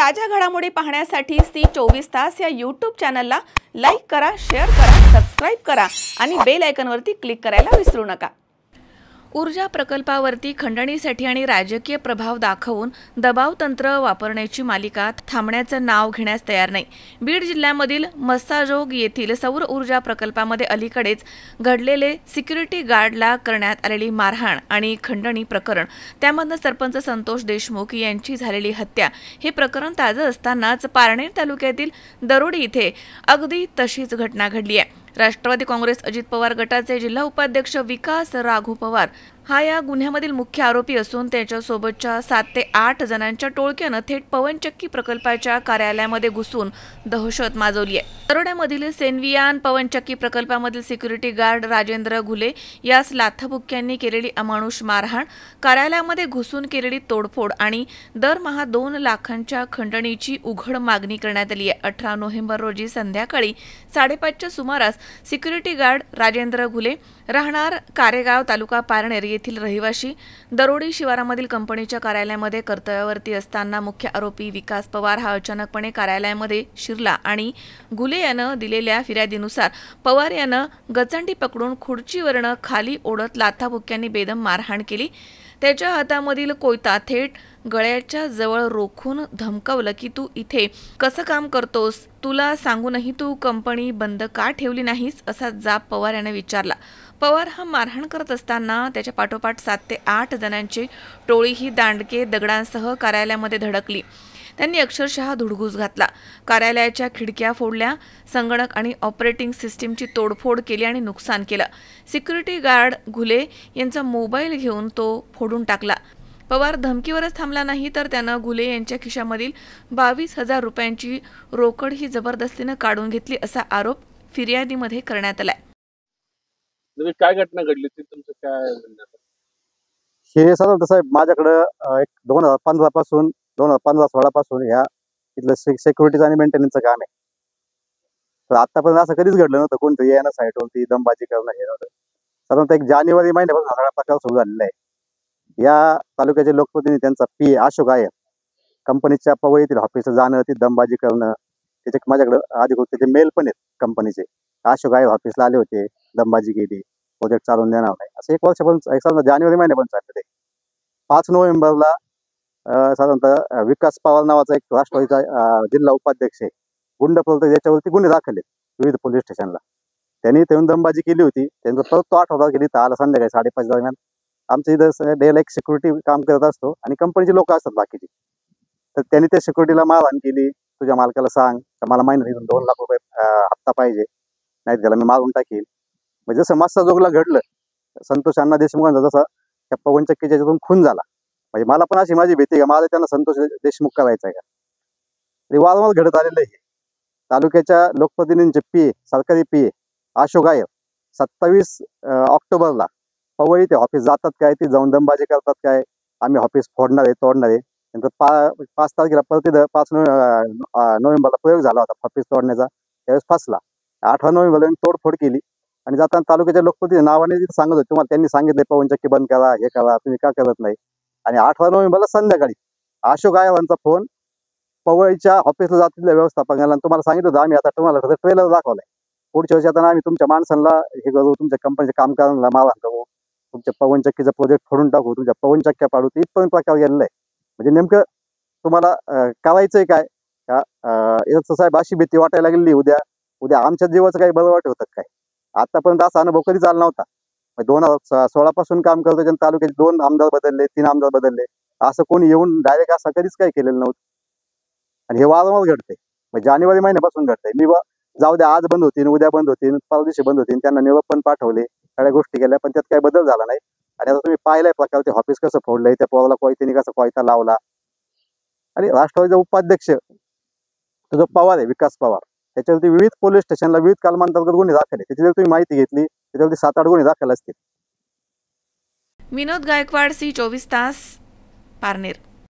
ताज्या घडामोडी पाहण्यासाठी सी24 तास या YouTube चॅनलला लाईक करा, शेअर करा, सबस्क्राइब करा आणि बेल आयकॉनवरती क्लिक करायला विसरू नका। ऊर्जा प्रकल्पावरती खंडणीसाठी आणि राजकीय प्रभाव दाखवून दबाव तंत्र वापरण्याची मालिका थांबण्याचं नाव घेण्यास तयार नाही। बीड जिल्ह्यामधील मस्साजोग येथील सौर ऊर्जा प्रकल्पामध्ये अलीकडेच घडलेले सिक्युरिटी गार्डला करण्यात आलेली मारहाण आणि खंडणी प्रकरण, त्यामधनं सरपंच संतोष देशमुख यांची झालेली हत्या, हे प्रकरण ताजं असतानाच पारनेर तालुक्यातील दरोडी इथे अगदी तशीच घटना घडली आहे। राष्ट्रवादी काँग्रेस अजित पवार गटाचे जिल्हा उपाध्यक्ष विकास राघू पवार हा या गुन्ह्यामधील मुख्य आरोपी असून त्याच्यासोबतच्या 7 ते 8 जणांच्या टोळक्यानं थेट पवनचक्की प्रकल्पाच्या कार्यालयामध्ये घुसून दहशत माजवली आहे। दरोड्यामधील सेनवियान पवनचक्की प्रकल्पामधील सिक्युरिटी गार्ड राजेंद्र घुले यास लाथाबुक्क्यांनी केलेली अमानुष मारहाण, कार्यालयामध्ये घुसून केलेली तोडफोड आणि दरमहा 2 लाखांच्या खंडणीची उघड मागणी करण्यात आली आहे। 18 नोव्हेंबर रोजी संध्याकाळी 5:30च्या सुमारास सिक्युरिटी गार्ड राजेंद्र घुले, राहणार कारेगाव, तालुका पारनेर येथील रहिवाशी, दरोडी शिवारामधील कंपनीच्या कार्यालयामध्ये कर्तव्यावरती असताना मुख्य आरोपी विकास पवार हा अचानकपणे कार्यालयामध्ये शिरला आणि घुले यानं दिलेल्या फिर्यादीनुसार पवार यानं गचंडी पकडून खुर्चीवरनं खाली ओढत लाथाबुक्क्यांनी बेदम मारहाण केली। त्याच्या हातामधील कोयता थेट गळ्याच्या जवळ रोखून धमकावलं की तू इथे कसं काम करतोस, तुला सांगूनही तू कंपनी बंद का ठेवली नाहीस, असा जाब पवार याने विचारला। पवार हा मारहाण करत असताना त्याच्या पाठोपाठ 7 ते 8 जणांची टोळी ही दांडके दगडांसह कार्यालयामध्ये धडकली। त्यांनी अक्षरशः धुडगूस घातला, कार्यालयाच्या खिडक्या फोडल्या, संगणक आणि ऑपरेटिंग सिस्टीमची तोडफोड केली आणि नुकसान केलं। सिक्युरिटी गार्ड घुले यांचा मोबाईल घेऊन तो फोडून टाकला। पवार धमकीवरच थांबला नाही तर त्यानं घुले यांच्या खिशामधील 22,000 रुपयांची रोकड ही जबरदस्तीनं काढून घेतली, असा आरोप फिर्यादीमध्ये करण्यात आलाय। काय घटना घडली ती तुमचं काय म्हणणं? हे साधारण साहेब माझ्याकडे एक 2015 पासून 2015-16 पासून ह्या इथलं सिक्युरिटीचं आणि मेंटेनन्सचं काम आहे। तर आतापर्यंत असं कधीच घडलं नव्हतं, कोणतरी येणं साईटवरती दमबाजी करणं हे नव्हतं। साधारणतः एक जानेवारी महिन्यापासून हा सगळा प्रकार सुरू झालेला आहे। या तालुक्याचे लोकप्रतिनिधी त्यांचा पी अशोक आहे, कंपनीच्या पवईतील ऑफिसला जाणं, ती दमबाजी करणं, त्याचे माझ्याकडे अधिकृत त्याचे मेल पण आहेत कंपनीचे। अशोक आहे ऑफिसला आले होते, दमबाजी केली, प्रोजेक्ट चालून देणार नाही, असं एक वर्षापासून जानेवारी महिन्यापासून चाललं ते। 5 नोव्हेंबरला साधारणतः विकास पवार नावाचा एक राष्ट्रवादीचा जिल्हा उपाध्यक्ष आहे, गुंड प्रवर्तक, याच्यावरती गुन्हे दाखल आहेत विविध पोलीस स्टेशनला। त्यांनी येऊन दमबाजी केली होती, त्यांचं परत तो आठवडा गेली तर आला संध्याकाळी 5:30 दरम्यान। आमच्या इथं डेला एक सिक्युरिटी काम करत असतो आणि कंपनीचे लोक असतात बाकीचे, तर त्यांनी त्या सिक्युरिटीला मारहाण केली। तुझ्या मालकाला सांग तर मला महिन्यातून 2 लाख रुपये हप्ता पाहिजे, नाही त्याला मी मारून टाकील। म्हणजे जसं मस्साजोगला घडलं संतोष अण्णा देशमुखांचा, जसा त्या पवनचक्कीच्या याच्यातून खून झाला, म्हणजे मला पण अशी माझी भीती का माझं त्यांना संतोष देशमुख करायचा आहे का। तरी वारंवार घडत आलेलं आहे। तालुक्याच्या लोकप्रतिनिधींचे पीए, सरकारी पीए अशोक आहे, 27 ऑक्टोबरला पवई ते ऑफिस जातात काय, ते जाऊन दमबाजी करतात काय, आम्ही ऑफिस फोडणार आहे, तोडणार आहे। नंतर 5 तारखेला परत 5 नोव्हेंबरला प्रयोग झाला होता ऑफिस तोडण्याचा, त्यावेळेस फसला। 18 नोव्हेंबरला तोडफोड केली आणि जाताना तालुक्याच्या लोकप्रतिनिधी नावाने सांगत होते, तुम्हाला त्यांनी सांगितलंय पवनचक्की बंद करा, हे करा, तुम्ही का करत नाही। आणि 18 नोव्हेंबरला संध्याकाळी अशोक आयवांचा फोन पवईच्या ऑफिसला जातीतल्या व्यवस्थापकाला, तुम्हाला सांगितलं होतं आम्ही आता तुम्हाला ट्रेलर दाखवलाय, पुढच्या वर्षी आता आम्ही तुमच्या माणसांना हे करू, तुमच्या कंपनीच्या कामगारांना मारहाण करू, तुमच्या पवनचक्कीचा प्रोजेक्ट फोडून टाकू, तुमच्या पवनचक्क्या पाडू, इथपर्यंत प्रकार गेलेला आहे। म्हणजे नेमकं तुम्हाला करायचंय काय? याचं साहेब अशी भीती वाटायला लागली, उद्या आमच्या जीवाचं काही बरं वाटत होतं काय? आतापर्यंत असा अनुभव कधीच आला नव्हता। 2016 पासून काम करतो, त्यांच्या तालुक्याचे 2 आमदार बदलले, 3 आमदार बदलले, असं कोणी येऊन डायरेक्ट असं कधीच काही केलेलं नव्हतं। आणि हे वारंवार घडते, जानेवारी महिन्यापासून घडतंय। मी जाऊ द्या, आज बंद होतील, उद्या बंद होतील, परवा दिवशी बंद होतील, त्यांना निरोप पण पाठवले, सगळ्या गोष्टी केल्या, पण त्यात काही बदल झाला नाही। आणि आता तुम्ही पाहिलाय प्रकार, ते ऑफिस कसं फोडलंय, त्या पोराला कोयत्याने कसं कोयता लावला। आणि राष्ट्रवादीचा उपाध्यक्ष तो जो पवार आहे, विकास पवार, त्याच्यावरती विविध पोलीस स्टेशनला विविध कलमांतर्गत गुन्हे दाखल आहे। त्याची जर तुम्ही माहिती घेतली त्याच्यावरती 7-8 गुन्हे दाखल असतील। विनोद गायकवाड, सी24 तास, पारनेर।